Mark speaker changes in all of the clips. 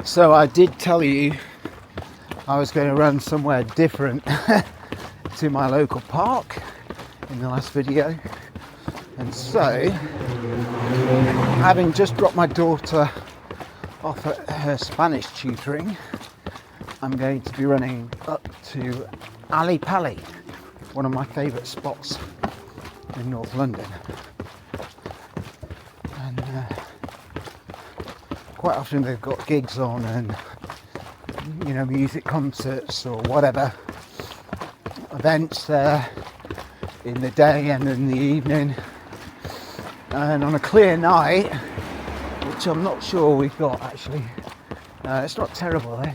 Speaker 1: So I did tell you I was going to run somewhere different to my local park in the last video, and so having just dropped my daughter off at her Spanish tutoring, I'm going to be running up to Ali Pali, one of my favourite spots in North London. And quite often they've got gigs on and, you know, music concerts or whatever, events there in the day and in the evening. And on a clear night, which I'm not sure we've got actually, it's not terrible though,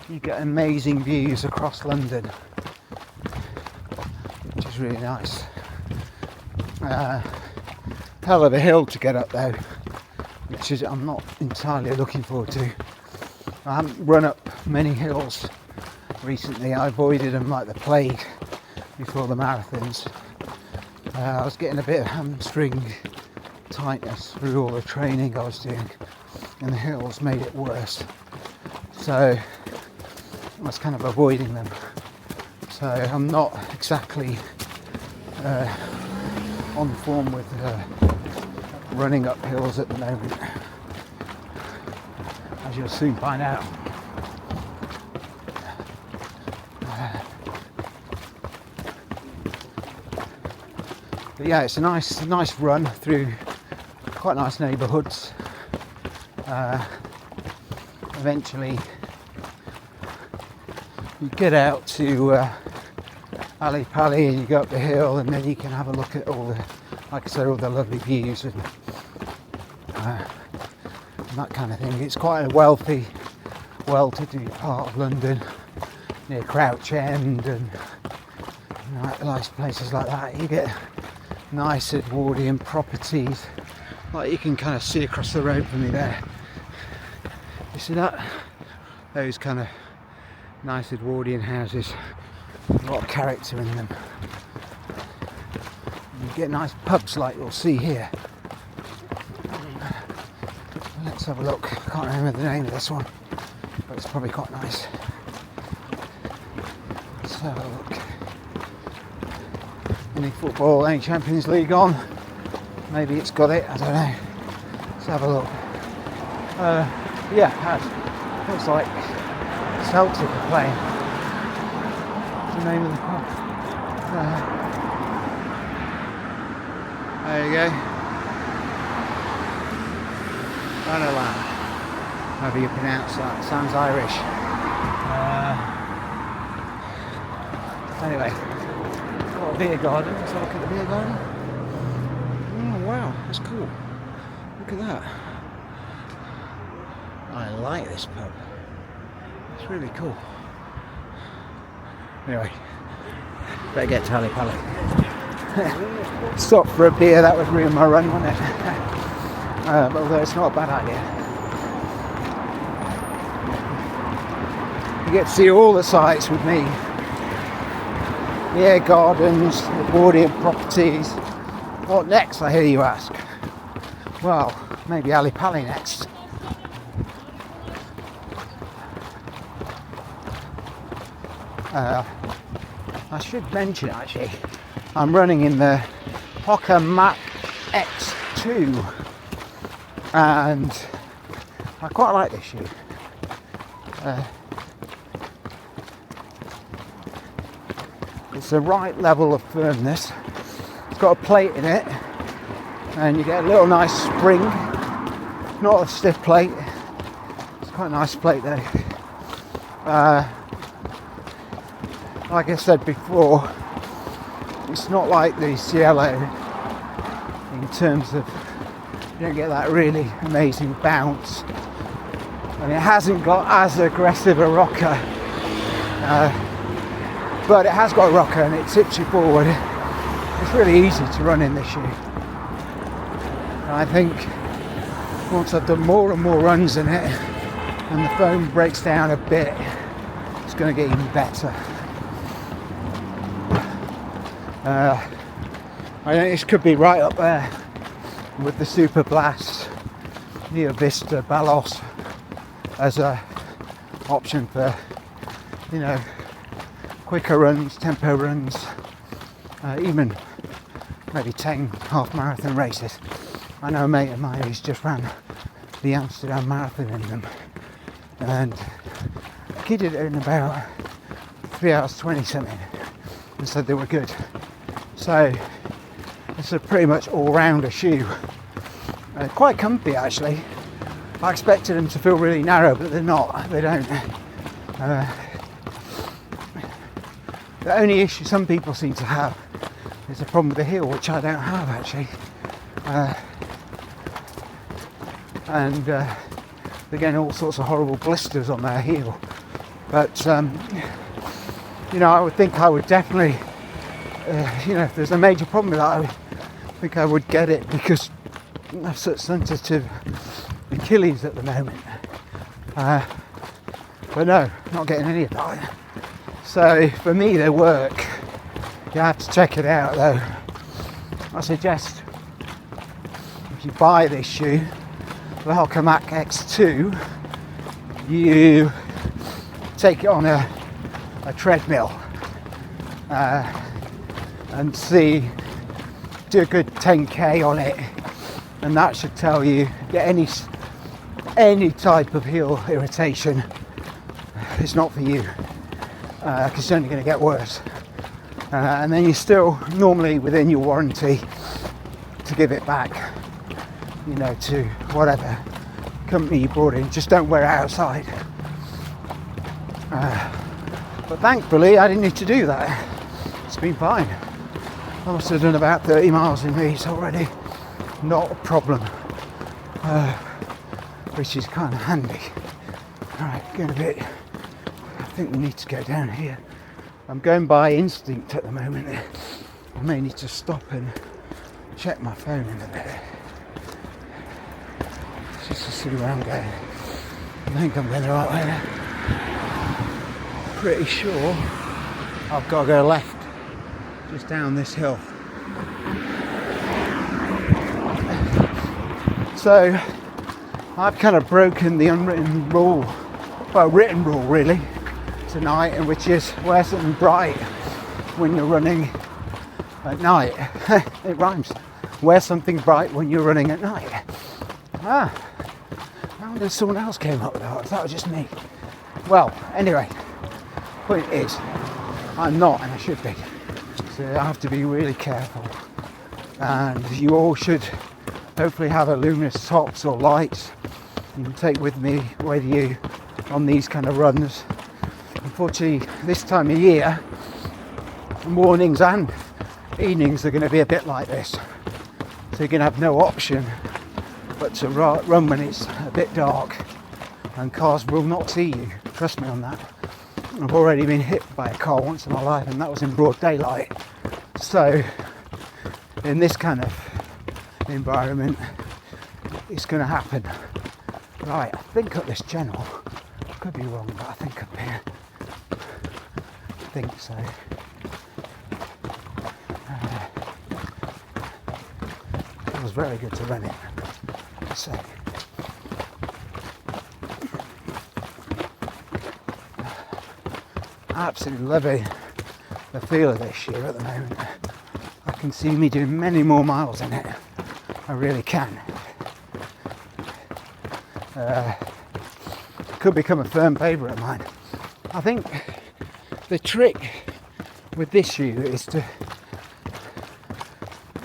Speaker 1: you get amazing views across London, which is really nice. Hell of a hill to get up though, which is I'm not entirely looking forward to. I haven't run up many hills recently. I avoided them like the plague before the marathons. I was getting a bit of hamstring tightness through all the training I was doing, and the hills made it worse. So I was kind of avoiding them. So I'm not exactly on form with running up hills at the moment, as you'll soon find out. But yeah, it's a nice run through quite nice neighbourhoods. Eventually you get out to Ali Pali and you go up the hill, and then you can have a look at all the, like I said, all the lovely views and that kind of thing. It's quite a wealthy, well-to-do part of London, near Crouch End and nice places like that. You get nice Edwardian properties, like you can kind of see across the road from me there. You see that? Those kind of nice Edwardian houses, a lot of character in them. You get nice pubs like you'll see here. Let's have a look. I can't remember the name of this one, but it's probably quite nice. Let's have a look. Any football, any Champions League on? Maybe it's got it, I don't know. Let's have a look. Yeah, it has. Looks like Celtic are playing. What's the name of the pub? There you go. Runnerland. However you pronounce that. Sounds Irish. Anyway. Got a beer garden. Let's have a look at the beer garden. Oh wow, that's cool. Look at that. I like this pub. It's really cool. Anyway, better get to Ali Pali. Stop for a beer, that would ruin my run, wouldn't it? Although it's not a bad idea. You get to see all the sites with me. Yeah, gardens, Edwardian properties. What next, I hear you ask? Well, maybe Ali Pali next. I should mention actually, I'm running in the Hoka Mach X2, and I quite like this shoe. It's the right level of firmness. It's got a plate in it, and you get a little nice spring. Not a stiff plate. It's quite a nice plate though. Like I said before, it's not like the Cielo in terms of you don't get that really amazing bounce, and it hasn't got as aggressive a rocker, but it has got a rocker and it tips you forward. It's really easy to run in this shoe, and I think once I've done more and more runs in it and the foam breaks down a bit, it's going to get even better. I think this could be right up there with the Super Blast, Neo Vista, Balos, as a option for, you know, quicker runs, tempo runs, even maybe 10 half marathon races. I know a mate of mine who's just ran the Amsterdam Marathon in them, and he did it in about 3 hours 20 something and said they were good. So it's a pretty much all-rounder shoe. Quite comfy actually. I expected them to feel really narrow, but they're not. They don't. The only issue some people seem to have is a problem with the heel, which I don't have actually. And they're getting all sorts of horrible blisters on their heel. But you know, I would think I would definitely, you know, if there's a major problem with that, I would think I would get it, because I have such sensitive Achilles at the moment. But no, not getting any of that. So for me they work. You have to check it out though. I suggest if you buy this shoe, the Hoka Mach X2, you take it on a treadmill and do a good 10k on it, and that should tell you get any type of heel irritation. It's not for you, because it's only going to get worse. And then you're still normally within your warranty to give it back, you know, to whatever company you bought in. Just don't wear it outside. But thankfully I didn't need to do that. It's been fine. I must have done about 30 miles in these already. Not a problem. Which is kind of handy. Alright, going a bit. I think we need to go down here. I'm going by instinct at the moment. I may need to stop and check my phone in a bit, just to see where I'm going. I think I'm going the right way. Pretty sure I've got to go left, just down this hill. So I've kind of broken the unwritten rule, well, written rule really, tonight, and which is wear something bright when you're running at night. It rhymes. Wear something bright when you're running at night. I wonder if someone else came up with that. That was just me. Well, anyway, point is, I'm not, and I should be. So I have to be really careful. And you all should hopefully have a luminous tops or lights you can take with you on these kind of runs. Unfortunately, this time of year, mornings and evenings are going to be a bit like this. So you're going to have no option but to run when it's a bit dark, and cars will not see you. Trust me on that. I've already been hit by a car once in my life, and that was in broad daylight. So in this kind of environment, it's going to happen. Right, I think at this channel, I could be wrong, but I think up here, I think so. It was very good to run it, so. Absolutely loving the feel of this shoe at the moment. I can see me doing many more miles in it. I really can. Could become a firm favourite of mine. I think the trick with this shoe is to,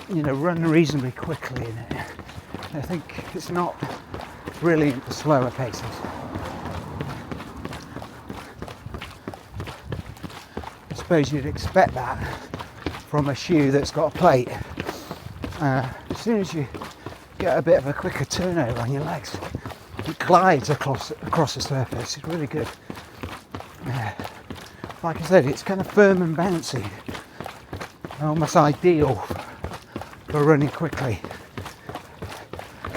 Speaker 1: you know, run reasonably quickly in it. I think it's not brilliant for slower paces. I suppose you'd expect that from a shoe that's got a plate. As soon as you get a bit of a quicker turnover on your legs, it glides across the surface. It's really good. Like I said, it's kind of firm and bouncy, almost ideal for running quickly.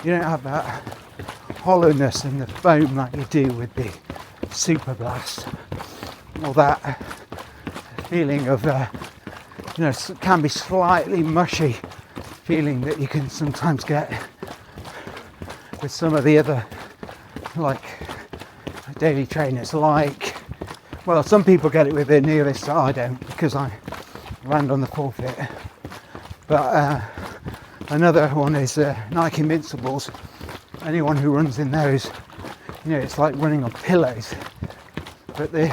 Speaker 1: You don't have that hollowness in the foam like you do with the Super Blast, or that feeling of, you know, can be slightly mushy feeling that you can sometimes get with some of the other, like daily trainers like, well, some people get it with their nearest, I don't, because I land on the forfeit. But another one is Nike Invincibles. Anyone who runs in those, you know, it's like running on pillows. But they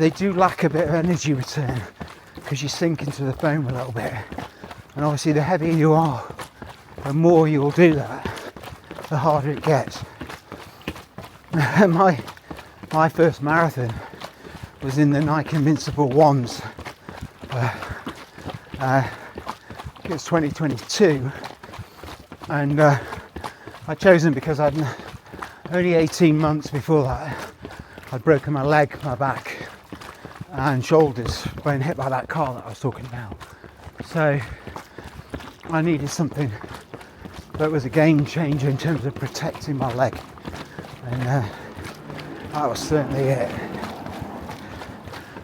Speaker 1: do lack a bit of energy return because you sink into the foam a little bit. And obviously the heavier you are, the more you will do that, the harder it gets. My first marathon was in the Nike Invincible ones. It was 2022, and I chose them because I'd only 18 months before that I'd broken my leg, my back and shoulders when hit by that car that I was talking about. So I needed something that was a game changer in terms of protecting my leg, and that was certainly it.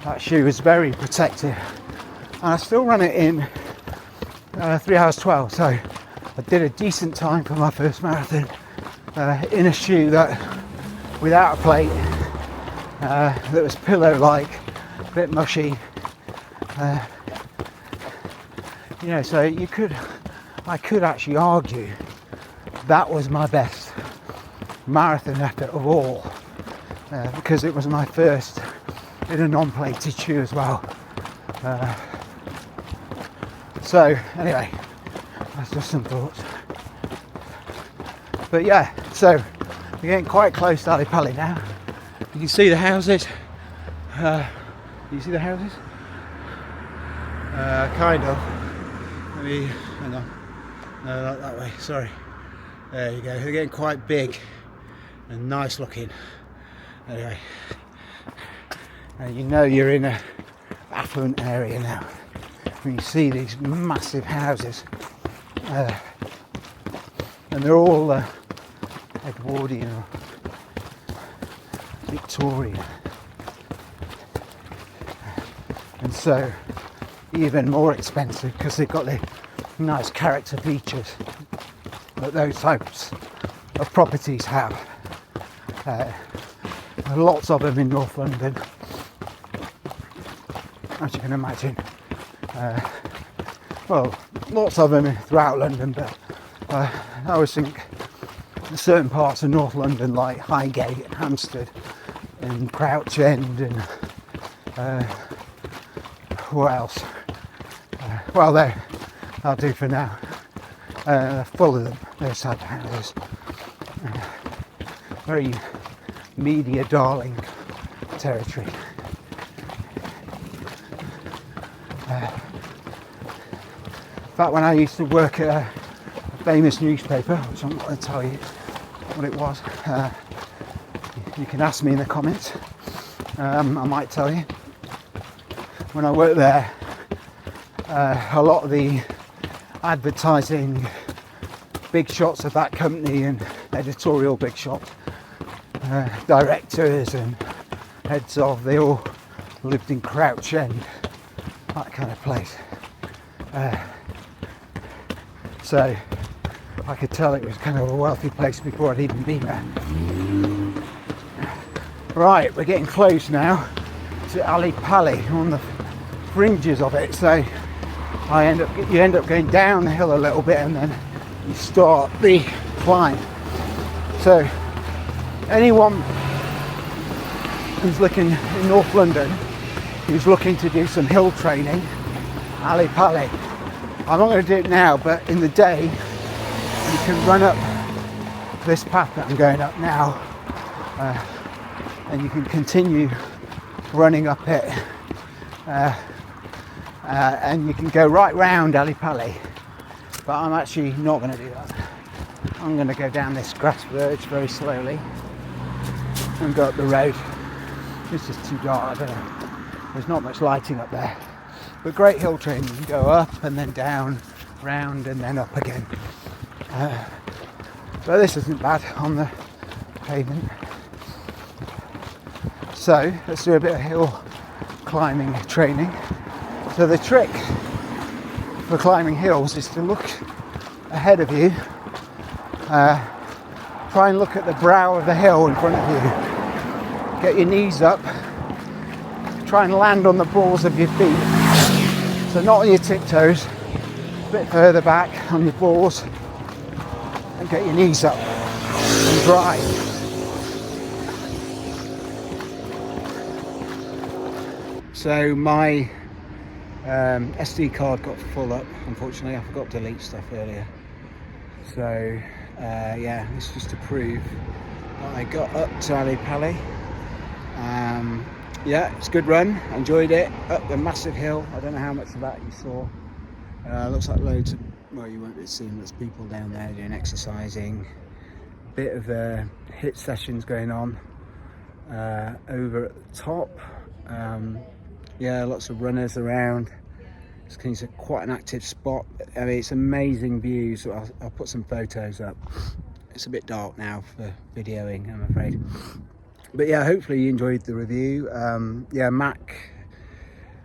Speaker 1: That shoe was very protective, and I still run it in 3 hours 12, so I did a decent time for my first marathon in a shoe that without a plate, that was pillow-like, a bit mushy, you know, so I could actually argue that was my best marathon effort of all, because it was my first in a non-plated shoe as well. So anyway, that's just some thoughts. But yeah, so we're getting quite close to Ali Pali now. You can see the houses. You see the houses? Kind of. Maybe, hang on. No, not that way, sorry. There you go. They're getting quite big and nice looking. Anyway, and you know you're in a affluent area now when you see these massive houses, and they're all Edwardian or Victorian, and so even more expensive because they've got the nice character features that those types of properties have. Lots of them in North London, as you can imagine. Well, lots of them throughout London, but I always think certain parts of North London like Highgate and Hampstead and Crouch End and what else? Well, that'll do for now. Full of them, those type of houses. Very media darling territory. In fact, when I used to work at a famous newspaper, which I'm not going to tell you what it was, you can ask me in the comments, I might tell you. When I worked there, a lot of the advertising big shots of that company and editorial big shots, directors and heads of, they all lived in Crouch End, that kind of place. So I could tell it was kind of a wealthy place before I'd even been there. Right, we're getting close now to Ali Pali, on the fringes of it. So you end up going down the hill a little bit, and then you start the climb. So anyone who's looking in North London, who's looking to do some hill training, Ali Pali. I'm not going to do it now, but in the day you can run up this path that I'm going up now, and you can continue running up it, and you can go right round Ali Pali, but I'm actually not going to do that. I'm going to go down this grass verge very slowly and go up the road. It's just too dark, I don't know. There's not much lighting up there, but great hill training. You can go up and then down, round and then up again. But this isn't bad on the pavement. So let's do a bit of hill climbing training. So the trick for climbing hills is to look ahead of you, try and look at the brow of the hill in front of you, Get your knees up. Try and land on the balls of your feet. So not on your tiptoes, a bit further back on your balls. And get your knees up and drive. So my SD card got full up, unfortunately. I forgot to delete stuff earlier. So yeah, this is just to prove that I got up to Ali Pali. Yeah, it's a good run. I enjoyed it. Up the massive hill. I don't know how much of that you saw. Looks like loads of, well, you won't be seeing, there's people down there doing exercising. Bit of HIIT sessions going on over at the top. Yeah, lots of runners around. It's quite an active spot. I mean, it's amazing views. So I'll put some photos up. It's a bit dark now for videoing, I'm afraid. But yeah, hopefully you enjoyed the review. Yeah, Mach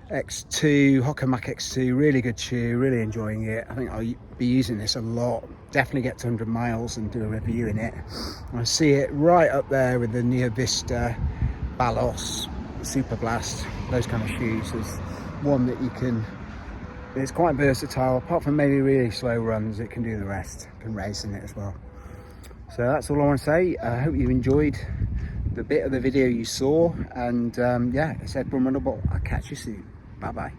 Speaker 1: X2, Hoka Mach X2, really good shoe, really enjoying it. I think I'll be using this a lot. Definitely get to 100 miles and do a review in it. I see it right up there with the Neo Vista, Balos, Super Blast, those kind of shoes. There's one that you can, it's quite versatile. Apart from maybe really slow runs, it can do the rest. You can race in it as well. So that's all I want to say. I hope you enjoyed the bit of the video you saw, and yeah, it's Ed from Runnable. I'll catch you soon. Bye bye.